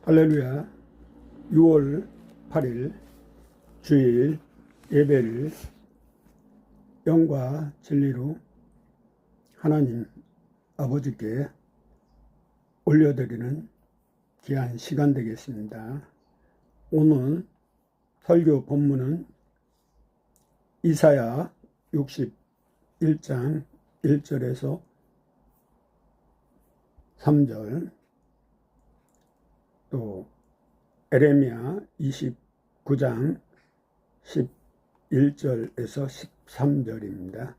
할렐루야. 6월 8일 주일 예배를 영과 진리로 하나님 아버지께 올려드리는 귀한 시간 되겠습니다. 오늘 설교 본문은 이사야 61장 1절에서 3절, 또 에레미야 29장 11절에서 13절입니다.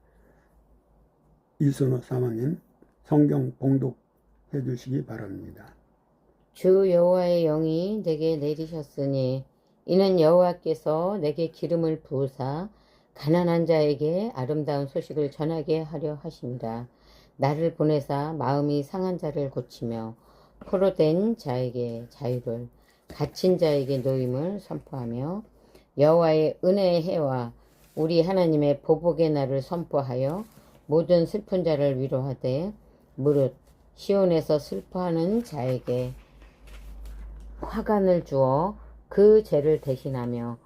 이순호 사모님 성경 봉독해 주시기 바랍니다. 주 여호와의 영이 내게 내리셨으니 이는 여호와께서 내게 기름을 부으사 가난한 자에게 아름다운 소식을 전하게 하려 하십니다. 나를 보내사 마음이 상한 자를 고치며 포로된 자에게 자유를, 갇힌 자에게 노임을 선포하며 여호와의 은혜의 해와 우리 하나님의 보복의 날을 선포하여 모든 슬픈 자를 위로하되 무릇 시온에서 슬퍼하는 자에게 화관을 주어 그 죄를 대신하며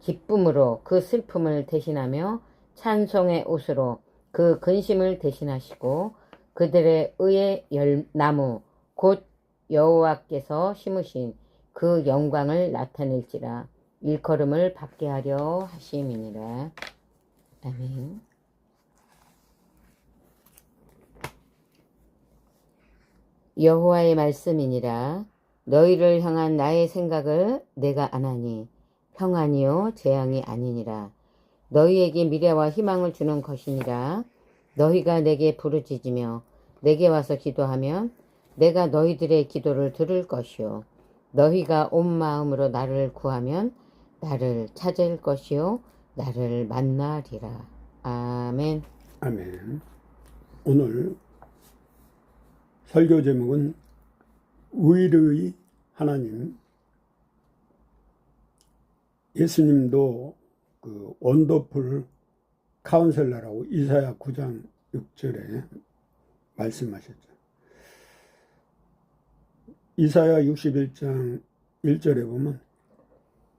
기쁨으로 그 슬픔을 대신하며 찬송의 옷으로 그 근심을 대신하시고 그들의 의의 나무 곧 여호와께서 심으신 그 영광을 나타낼지라. 일컬음을 받게 하려 하심이니라. 아멘. 여호와의 말씀이니라. 너희를 향한 나의 생각을 내가 아나니 평안이요 재앙이 아니니라. 너희에게 미래와 희망을 주는 것이니라. 너희가 내게 부르짖으며 내게 와서 기도하면 내가 너희들의 기도를 들을 것이요 너희가 온 마음으로 나를 구하면 나를 찾을 것이요 나를 만나리라. 아멘. 아멘. 오늘 설교 제목은 의의 하나님. 예수님도 그 원더풀 카운셀러라고 이사야 9장 6절에 말씀하셨죠. 이사야 61장 1절에 보면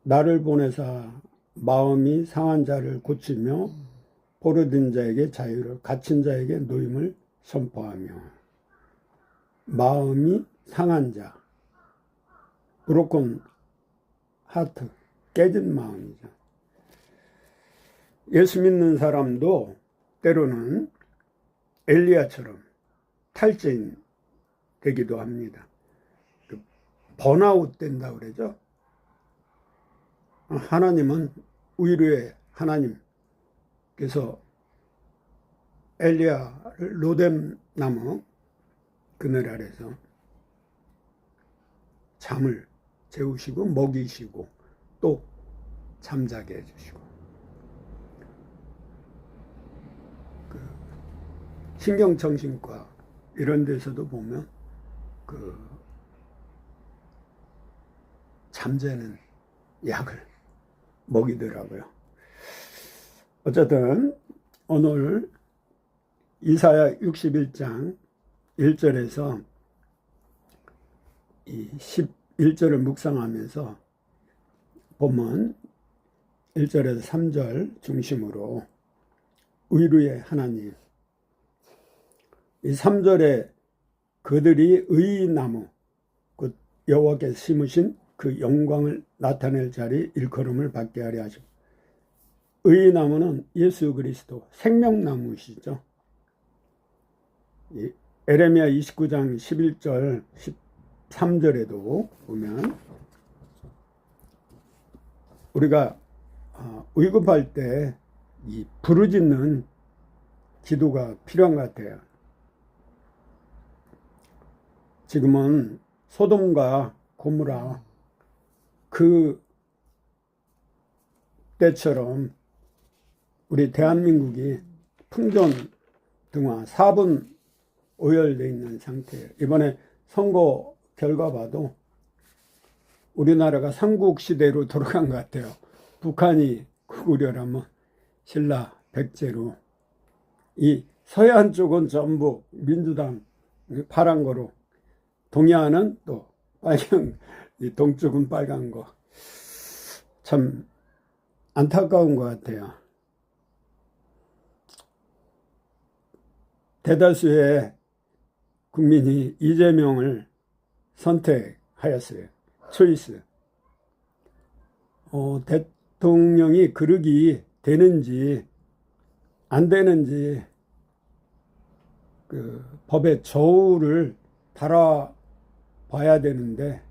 나를 보내사 마음이 상한 자를 고치며 포로된 자에게 자유를, 갇힌 자에게 노임을 선포하며, 마음이 상한 자, 브로큰 하트, 깨진 마음이죠. 예수 믿는 사람도 때로는 엘리야처럼 탈죄인 되기도 합니다. 번아웃 된다고 그러죠. 하나님은 의로의 하나님께서 엘리야를 로뎀 나무 그늘 아래서 잠을 재우시고 먹이시고 또 잠자게 해주시고, 신경정신과 이런 데서도 보면 잠재는 약을 먹이더라고요. 어쨌든 오늘 이사야 61장 1절에서 이 11절을 묵상하면서 보면 1절에서 3절 중심으로 의로의 하나님, 이 3절에 그들이 의의 나무, 그 여호와께서 심으신 그 영광을 나타낼 자리 일컬음을 받게 하려 하시고, 의의 나무는 예수 그리스도 생명나무시죠. 에레미야 29장 11절 13절에도 보면 우리가 위급할 때 이 부르짖는 기도가 필요한 것 같아요. 지금은 소돔과 고모라 그 때처럼 우리 대한민국이 풍전등화 4분 오열되어 있는 상태예요. 이번에 선거 결과 봐도 우리나라가 삼국시대로 돌아간 것 같아요. 북한이 구구려라면 신라 백제로, 이 서해안 쪽은 전부 민주당 파란 거로, 동해안은 또 빨간, 이 동쪽은 빨간 거. 참 안타까운 것 같아요. 대다수의 국민이 이재명을 선택하였어요. 초이스. 대통령이 그러기 되는지 안 되는지 그 법의 저울을 달아봐야 되는데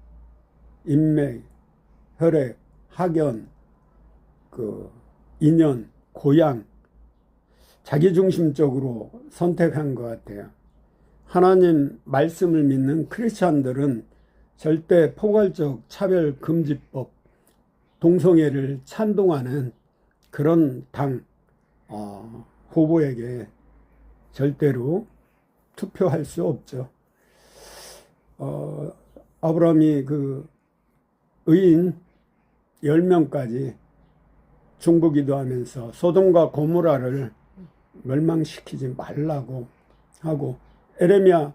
인맥, 혈액, 학연, 그 인연, 고향 자기중심적으로 선택한 것 같아요. 하나님 말씀을 믿는 크리스찬들은 절대 포괄적 차별금지법, 동성애를 찬동하는 그런 당 후보에게 절대로 투표할 수 없죠. 아브라함이 그 의인 10명까지 중보기도하면서 소돔과 고모라를 멸망시키지 말라고 하고, 에레미야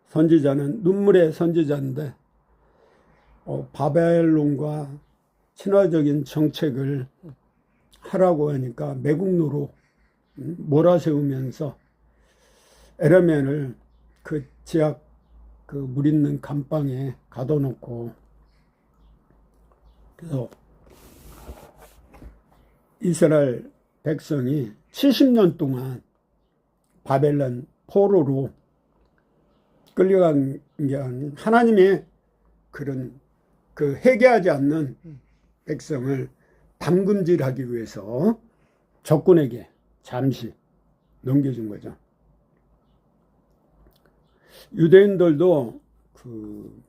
선지자는 눈물의 선지자인데 바벨론과 친화적인 정책을 하라고 하니까 매국노로 몰아세우면서 에레미야를 그 지하 그 물 있는 감방에 가둬놓고, 그래서 이스라엘 백성이 70년 동안 바벨론 포로로 끌려간 게 아닌 하나님의 그런 그 회개하지 않는 백성을 담금질하기 위해서 적군에게 잠시 넘겨준 거죠. 유대인들도 그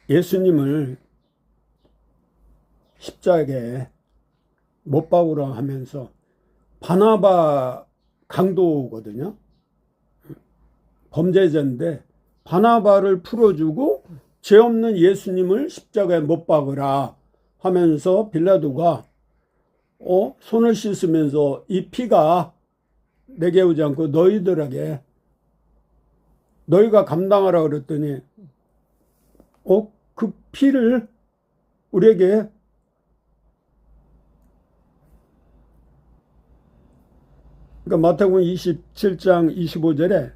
예수님을 십자가에 못 박으라 하면서 바나바 강도거든요. 범죄자인데 바나바를 풀어주고 죄 없는 예수님을 십자가에 못 박으라 하면서 빌라도가 손을 씻으면서 이 피가 내게 오지 않고 너희들에게 너희가 감당하라 그랬더니 그 피를 우리에게 그러니까 마태복음 27장 25절에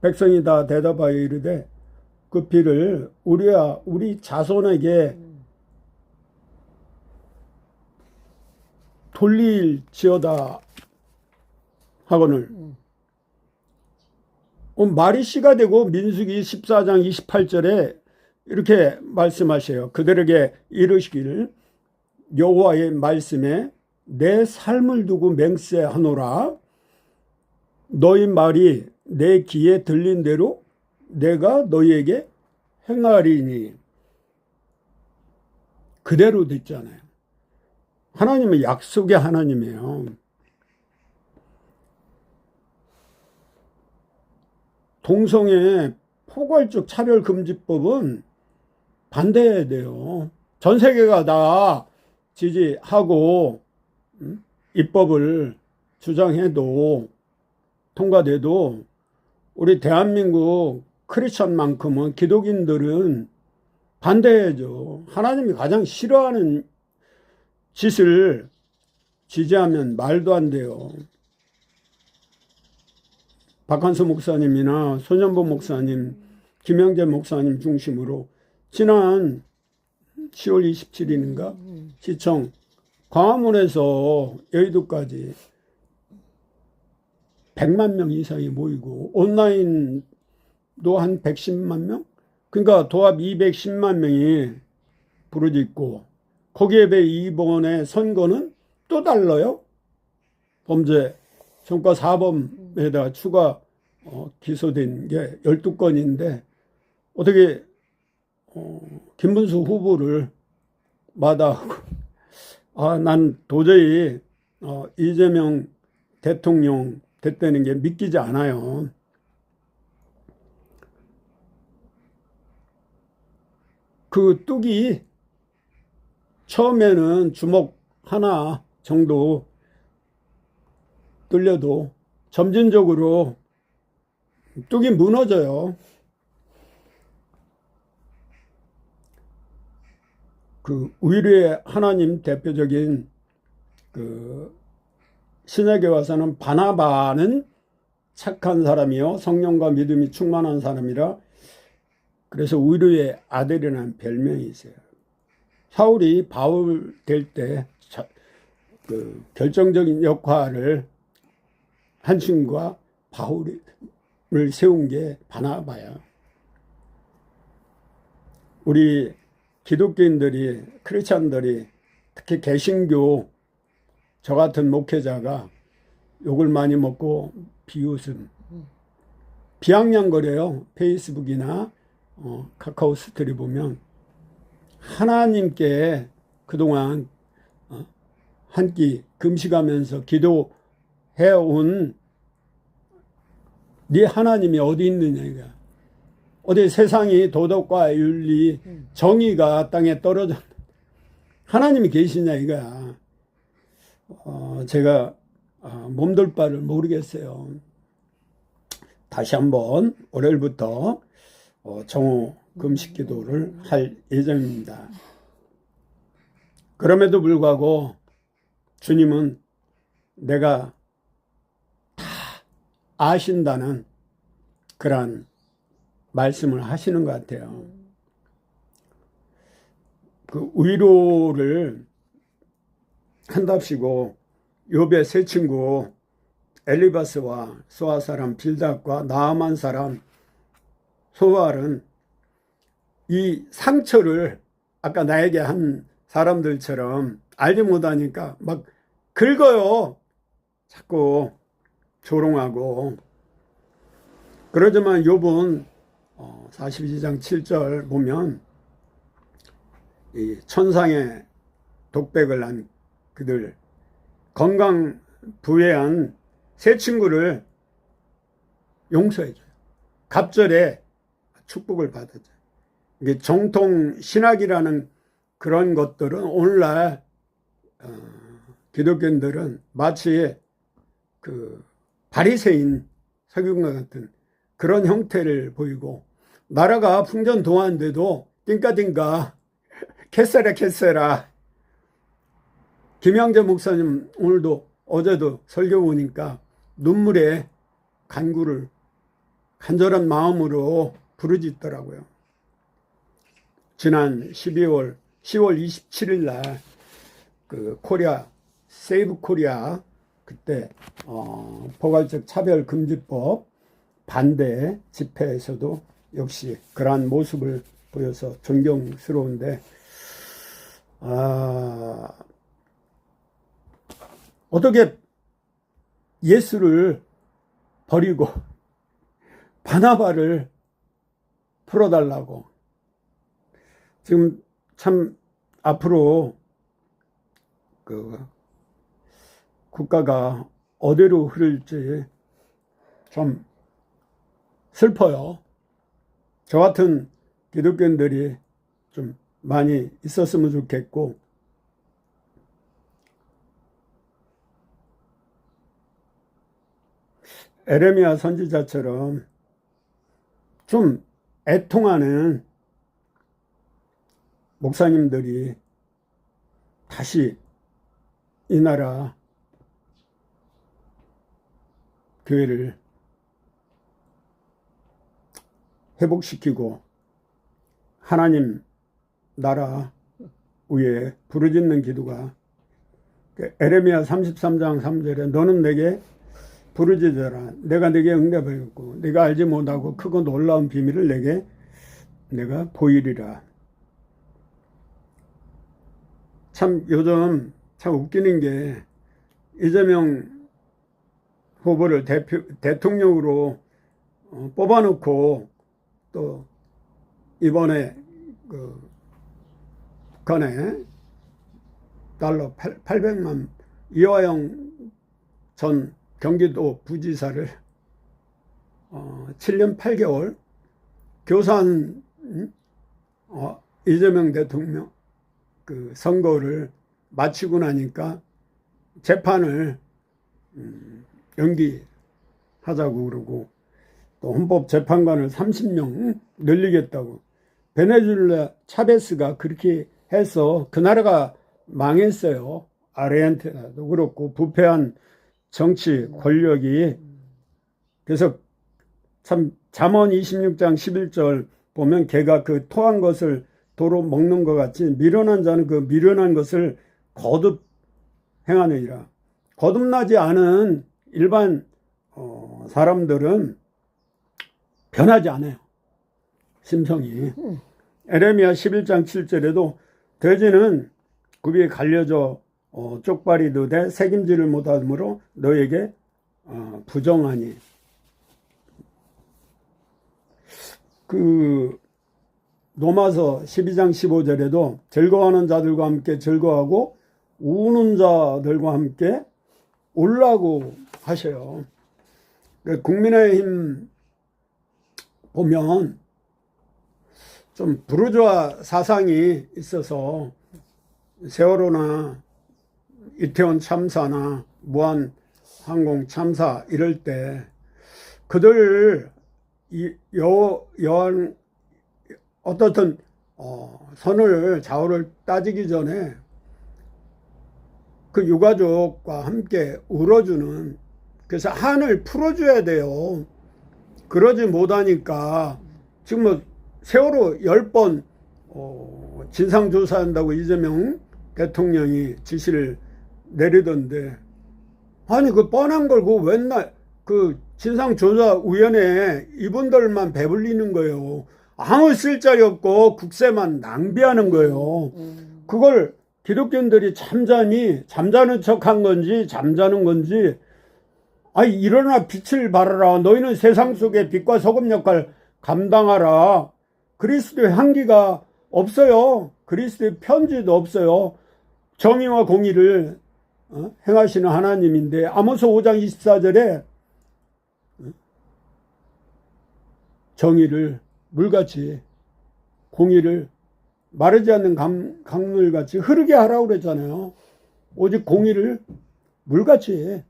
백성이 다 대답하여 이르되 그 피를 우리 자손에게 돌릴지어다 하거늘 말이 씨가 되고 민수기 14장 28절에 이렇게 말씀하셔요. 그들에게 이르시기를 여호와의 말씀에 내 삶을 두고 맹세하노라. 너희 말이 내 귀에 들린 대로 내가 너희에게 행하리니. 그대로 됐잖아요. 하나님은 약속의 하나님이에요. 동성애 포괄적 차별금지법은 반대해야 돼요. 전 세계가 다 지지하고 입법을 주장해도 통과돼도 우리 대한민국 크리스천만큼은 기독인들은 반대해야죠. 하나님이 가장 싫어하는 짓을 지지하면 말도 안 돼요. 박한수 목사님이나 손현보 목사님, 김영재 목사님 중심으로 지난 10월 27일인가 시청 광화문에서 여의도까지 100만 명 이상이 모이고 온라인도 한 110만 명? 그러니까 도합 210만 명이 부르짖고 거기에 비해 이번에 선거는 또 달라요. 범죄 전과 4범에다가 추가 기소된 게 12건인데 어떻게 김문수 후보를 마다하고 난 도저히 이재명 대통령 됐다는 게 믿기지 않아요. 그 뚝이 처음에는 주먹 하나 정도 뚫려도 점진적으로 뚝이 무너져요. 그 의뢰 하나님 대표적인 그 신약에 와서는 바나바는 착한 사람이요 성령과 믿음이 충만한 사람이라 그래서 의뢰의 아들이라는 별명이 있어요. 사울이 바울 될 때 그 결정적인 역할을 한 친구가 바울을 세운 게 바나바야. 우리 기독교인들이 크리스찬들이 특히 개신교 저 같은 목회자가 욕을 많이 먹고 비웃음 비아냥거려요. 페이스북이나 카카오 스토리 보면 하나님께 그동안 한 끼 금식하면서 기도해온 네 하나님이 어디 있느냐 이거야. 어디 세상이 도덕과 윤리 정의가 땅에 떨어졌 하나님이 계시냐 이거야. 제가 몸둘 바를 모르겠어요. 다시 한번 월요일부터 정오 금식 기도를 할 예정입니다. 그럼에도 불구하고 주님은 내가 다 아신다는 그런 말씀을 하시는 것 같아요. 그 위로를 한답시고 욥의 세 친구 엘리바스와 소아 사람 빌닷과 나아만 사람 소알은 이 상처를 아까 나에게 한 사람들처럼 알지 못하니까 막 긁어요. 자꾸 조롱하고. 그러지만 욥은 42장 7절 보면 이 천상의 독백을 한 그들 건강 부해한 세 친구를 용서해줘요. 갑절에 축복을 받았죠. 이게 정통 신학이라는 그런 것들은 오늘날 기독교인들은 마치 그 바리새인 서기관과 같은 그런 형태를 보이고 나라가 풍전도화인데도 띵까띵까 캐세라 김양재 목사님 오늘도 어제도 설교 보니까 눈물에 간구를 간절한 마음으로 부르짖더라고요. 지난 10월 27일 날 그 코리아 세이브 코리아 그때 포괄적 차별금지법 반대 집회에서도 역시 그러한 모습을 보여서 존경스러운데 어떻게 예수를 버리고 바나바를 풀어달라고. 지금 참 앞으로 그 국가가 어디로 흐를지 좀 슬퍼요. 저 같은 기독교인들이 좀 많이 있었으면 좋겠고 에레미야 선지자처럼 좀 애통하는 목사님들이 다시 이 나라 교회를 회복시키고 하나님 나라 위에 부르짖는 기도가 에레미야 33장 3절에 너는 내게 부르짖어라. 내가 내게 응답하겠고 네가 알지 못하고 크고 놀라운 비밀을 내가 보이리라. 참 요즘 참 웃기는 게 이재명 후보를 대통령으로 뽑아놓고 또 이번에 그 북한에 달러 800만 이화영 전 경기도 부지사를 7년 8개월 교산 이재명 대통령 그 선거를 마치고 나니까 재판을 연기하자고 그러고 또 헌법재판관을 30명 늘리겠다고. 베네수엘라 차베스가 그렇게 해서 그 나라가 망했어요. 아르헨티나도 그렇고 부패한 정치 권력이. 그래서 참 잠언 26장 11절 보면 개가 그 토한 것을 도로 먹는 것 같이 미련한 자는 그 미련한 것을 거듭 행하느니라. 거듭나지 않은 일반 사람들은 변하지 않아요. 심성이. 에레미야 11장 7절에도 돼지는 굽이 갈려져 쪽발이 되되 새김질을 못하므로 너에게 부정하니. 그 로마서 12장 15절에도 즐거워하는 자들과 함께 즐거워하고 우는 자들과 함께 울라고 하셔요. 국민의힘 보면 좀 부르주아 사상이 있어서 세월호나 이태원 참사나 무한항공 참사 이럴 때 그들 여한 어떻든 선을 좌우를 따지기 전에 그 유가족과 함께 울어주는, 그래서 한을 풀어줘야 돼요. 그러지 못하니까 지금 뭐 세월호 10번 진상조사한다고 이재명 대통령이 지시를 내리던데, 아니 그 뻔한 걸 그 맨날 그 진상조사위원회에 이분들만 배불리는 거예요. 아무 쓸자리 없고 국세만 낭비하는 거예요. 그걸 기독교인들이 잠자는 척한 건지 잠자는 건지, 아니 일어나 빛을 발하라. 너희는 세상 속에 빛과 소금 역할 감당하라. 그리스도의 향기가 없어요. 그리스도의 편지도 없어요. 정의와 공의를 행하시는 하나님인데 아모스 5장 24절에 정의를 물같이, 공의를 마르지 않는 강물같이 흐르게 하라고 그랬잖아요. 오직 공의를 물같이.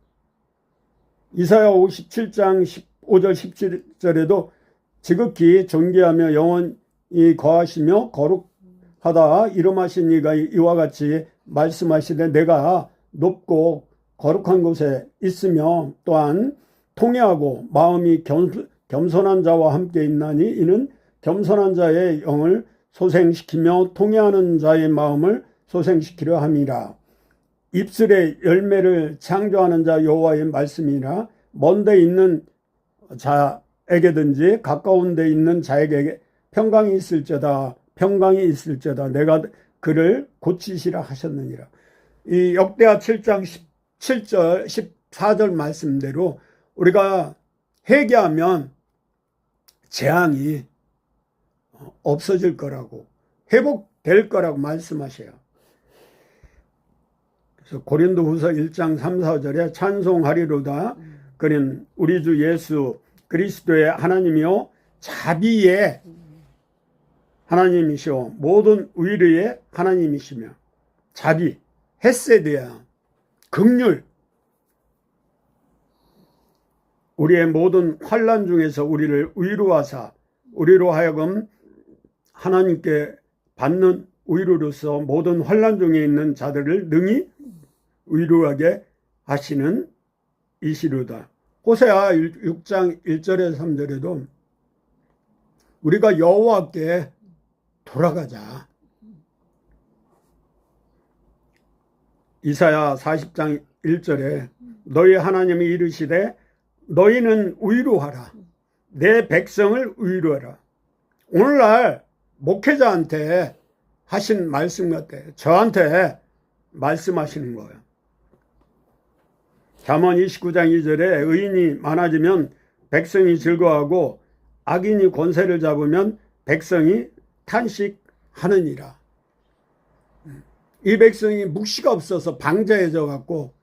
이사야 57장 15절 17절에도 지극히 존귀하며 영원히 거하시며 거룩하다 이름하신 이가 이와 같이 말씀하시되 내가 높고 거룩한 곳에 있으며 또한 통회하고 마음이 겸손한 자와 함께 있나니 이는 겸손한 자의 영을 소생시키며 통회하는 자의 마음을 소생시키려 함이라. 입술의 열매를 창조하는 자 여호와의 말씀이라. 먼데 있는 자에게든지 가까운 데 있는 자에게 평강이 있을지어다 내가 그를 고치시라 하셨느니라. 이 역대하 7장 17절 14절 말씀대로 우리가 회개하면 재앙이 없어질 거라고, 회복될 거라고 말씀하셔요. 그래서 고린도후서 1장 3, 4절에 찬송하리로다. 그는 우리 주 예수 그리스도의 하나님이요 자비의 하나님이시오 모든 의리의 하나님이시며, 자비, 헤세드야, 긍휼, 우리의 모든 환난 중에서 우리를 위로하사 우리로 하여금 하나님께 받는 위로로서 모든 환난 중에 있는 자들을 능히 위로하게 하시는 이시로다. 호세아 6장 1절에서 3절에도 우리가 여호와께 돌아가자. 이사야 40장 1절에 너희 하나님이 이르시되 너희는 위로하라. 내 백성을 위로하라. 오늘날 목회자한테 하신 말씀 같아. 저한테 말씀하시는 거예요. 잠언 29장 2절에 의인이 많아지면 백성이 즐거워하고 악인이 권세를 잡으면 백성이 탄식하느니라. 이 백성이 묵시가 없어서 방자해져 갖고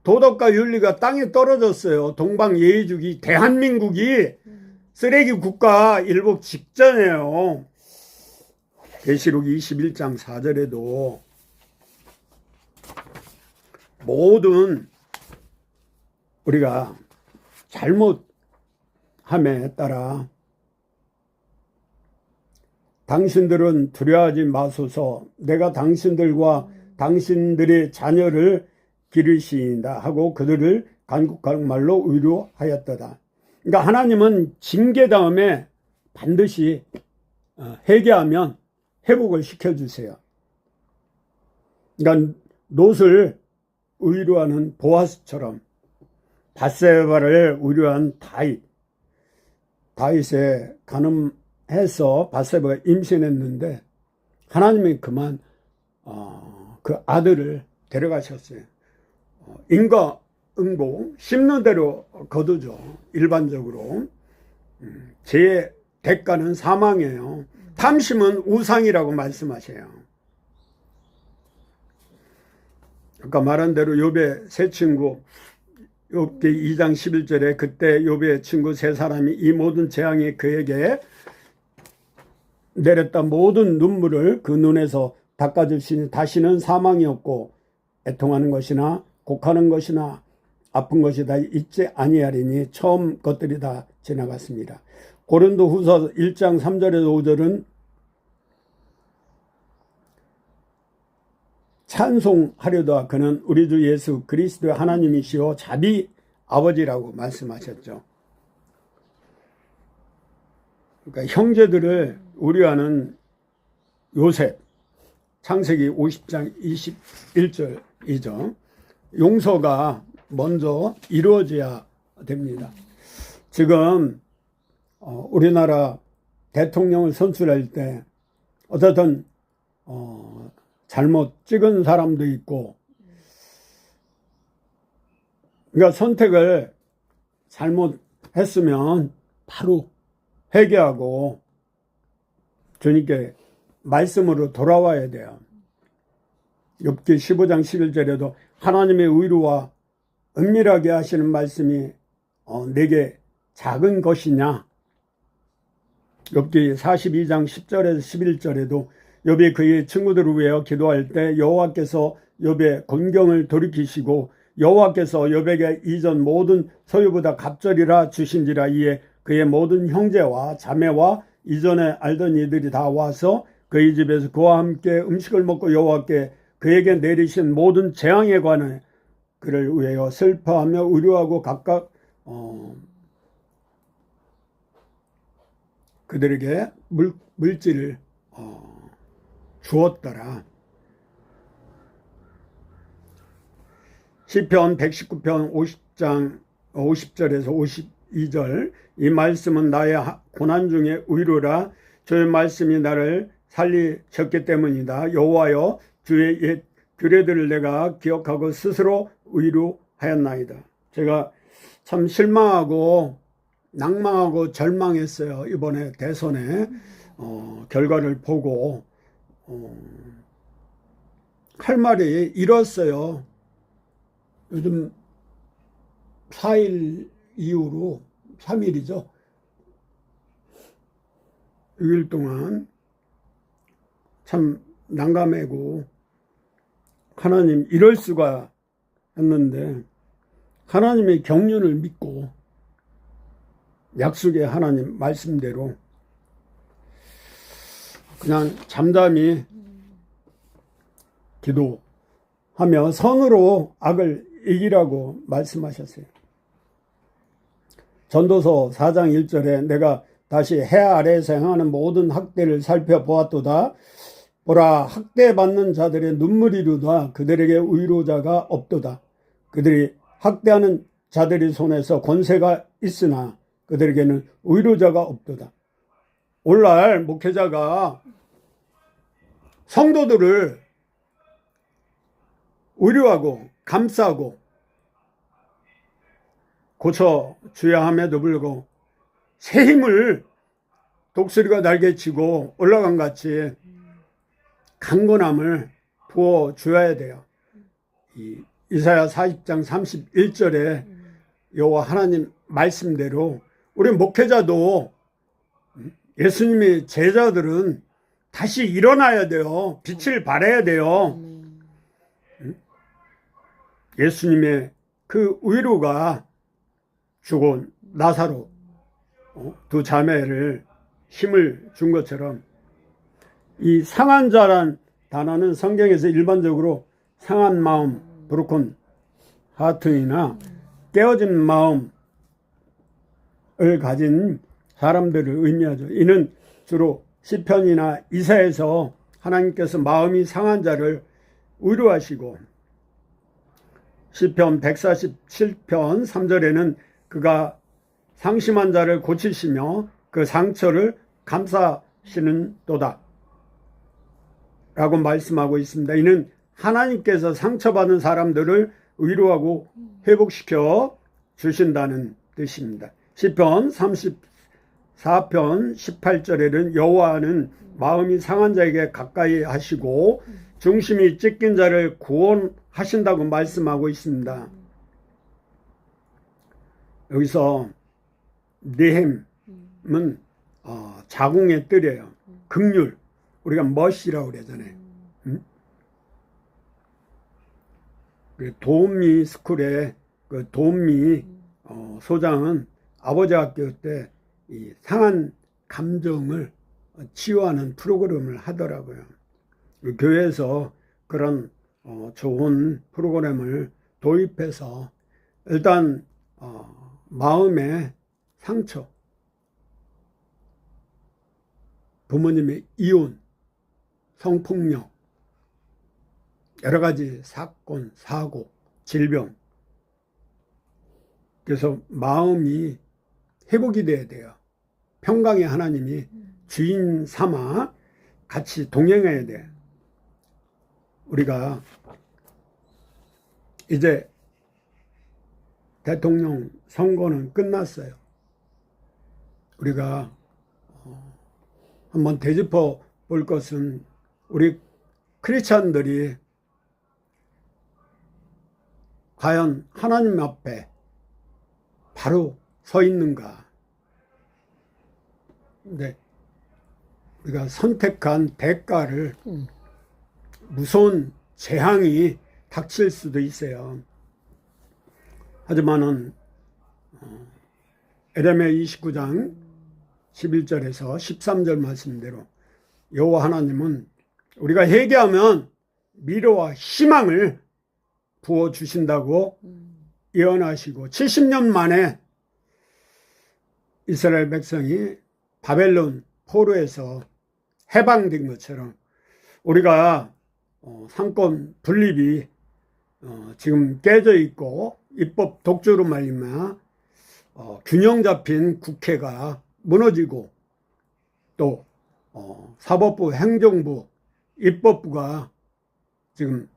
도덕과 윤리가 땅에 떨어졌어요. 동방예의주의 대한민국이 쓰레기 국가 일복 직전이에요. 계시록 21장 4절에도 모든 우리가 잘못함에 따라 당신들은 두려워하지 마소서. 내가 당신들과 당신들의 자녀를 기르시인다 하고 그들을 간곡한 말로 위로하였더라. 그러니까 하나님은 징계 다음에 반드시 회개하면 회복을 시켜주세요. 그러니까 롯을 위로하는 보아스처럼 밧세바를 위로한 다윗에 간음해서 밧세바가 임신했는데 하나님이 그만 그 아들을 데려가셨어요. 인과응보 심는 대로 거두죠. 일반적으로 죄의 대가는 사망이에요. 탐심은 우상이라고 말씀하셔요. 아까 말한 대로 욥의 세 친구, 욥기 2장 11절에 그때 욥의 친구 세 사람이 이 모든 재앙이 그에게 내렸다 모든 눈물을 그 눈에서 닦아주시니 다시는 사망이 없고 애통하는 것이나 곡하는 것이나 아픈 것이 다 있지 아니하리니 처음 것들이 다 지나갔습니다. 고린도후서 1장 3절에서 5절은 찬송하려다 그는 우리 주 예수 그리스도의 하나님이시오 자비 아버지라고 말씀하셨죠. 그러니까 형제들을 우려하는 요셉, 창세기 50장 21절이죠. 용서가 먼저 이루어져야 됩니다. 지금 우리나라 대통령을 선출할 때 어쨌든 잘못 찍은 사람도 있고, 그러니까 선택을 잘못했으면 바로 회개하고 주님께 말씀으로 돌아와야 돼요. 욥기 15장 11절에도 하나님의 의로와 은밀하게 하시는 말씀이 내게 작은 것이냐. 욥기 42장 10절에서 11절에도 욥이 그의 친구들을 위하여 기도할 때 여호와께서 욥의 곤경을 돌이키시고 여호와께서 욥에게 이전 모든 소유보다 갑절이라 주신지라. 이에 그의 모든 형제와 자매와 이전에 알던 이들이 다 와서 그의 집에서 그와 함께 음식을 먹고 여호와께 그에게 내리신 모든 재앙에 관해 그를 위하여 슬퍼하며 의료하고 각각 그들에게 물질을 주었더라. 시편 119편 50장 50절에서 52절 이 말씀은 나의 고난 중에 위로라. 주의 말씀이 나를 살리셨기 때문이다. 여호와여 주의 옛 규례들을 내가 기억하고 스스로 위로하였나이다. 제가 참 실망하고 낭망하고 절망했어요. 이번에 대선에 결과를 보고 할 말이 이뤘어요. 요즘 4일 이후로 3일이죠. 6일 동안 참 난감하고 하나님 이럴 수가 했는데 하나님의 경륜을 믿고 약속의 하나님 말씀대로 그냥 잠잠히 기도하며 선으로 악을 이기라고 말씀하셨어요. 전도서 4장 1절에 내가 다시 해 아래에서 행하는 모든 학대를 살펴보았도다. 보라, 학대받는 자들의 눈물이로다. 그들에게 위로자가 없도다. 그들이 학대하는 자들의 손에서 권세가 있으나 그들에게는 위로자가 없도다. 오늘날 목회자가 성도들을 위로하고 감싸고 고쳐줘야 함에도 불구하고 새 힘을 독수리가 날개치고 올라간 같이 강건함을 부어줘야 돼요. 이사야 40장 31절에 여호와 하나님 말씀대로 우리 목회자도 예수님의 제자들은 다시 일어나야 돼요. 빛을 발해야 돼요. 예수님의 그 위로가 죽은 나사로 두 자매를 힘을 준 것처럼 이 상한 자란 단어는 성경에서 일반적으로 상한 마음, 브로큰 하트이나 깨어진 마음을 가진 사람들을 의미하죠. 이는 주로 시편이나 이사에서 하나님께서 마음이 상한 자를 위로하시고, 시편 147편 3절에는 그가 상심한 자를 고치시며 그 상처를 감싸시는 도다 라고 말씀하고 있습니다. 이는 하나님께서 상처받은 사람들을 위로하고 회복시켜 주신다는 뜻입니다. 시편 34편 18절에는 여호와는 마음이 상한 자에게 가까이 하시고 중심이 찢긴 자를 구원하신다고 말씀하고 있습니다. 여기서 느헴은 자궁의 뜰이에요. 긍휼, 우리가 멋이라고 그러잖아요. 그 도움미 스쿨의 그 도움미 소장은 아버지 학교 때 이 상한 감정을 치유하는 프로그램을 하더라고요. 그 교회에서 그런 좋은 프로그램을 도입해서 일단 마음의 상처, 부모님의 이혼, 성폭력, 여러 가지 사건, 사고, 질병, 그래서 마음이 회복이 돼야 돼요. 평강의 하나님이 주인 삼아 같이 동행해야 돼. 우리가 이제 대통령 선거는 끝났어요. 우리가 한번 되짚어 볼 것은 우리 크리스찬들이 과연 하나님 앞에 바로 서 있는가. 근데 우리가 선택한 대가를 무서운 재앙이 닥칠 수도 있어요. 하지만은 에레미야 29장 11절에서 13절 말씀대로 여호와 하나님은 우리가 회개하면 미래와 희망을 부어주신다고 예언하시고 70년 만에 이스라엘 백성이 바벨론 포로에서 해방된 것처럼 우리가 상권 분립이 지금 깨져 있고 입법 독주로 말미암아 균형 잡힌 국회가 무너지고 또 사법부, 행정부, 입법부가 지금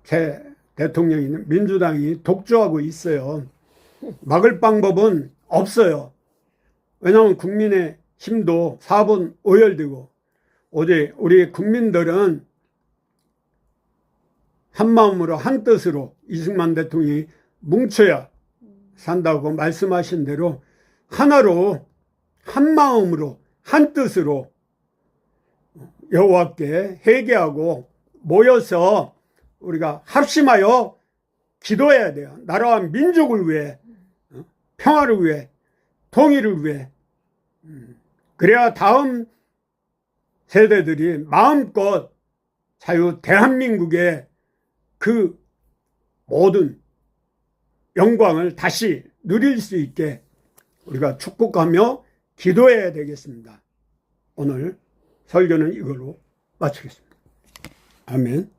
새 대통령인 민주당이 독주하고 있어요. 막을 방법은 없어요. 왜냐하면 국민의 힘도 4분 오열되고 어제 우리 국민들은 한마음으로 한뜻으로 이승만 대통령이 뭉쳐야 산다고 말씀하신 대로 하나로 한마음으로 한뜻으로 여호와께 회개하고 모여서 우리가 합심하여 기도해야 돼요. 나라와 민족을 위해, 평화를 위해, 통일을 위해. 그래야 다음 세대들이 마음껏 자유 대한민국의 그 모든 영광을 다시 누릴 수 있게 우리가 축복하며 기도해야 되겠습니다. 오늘 설교는 이걸로 마치겠습니다. 아멘.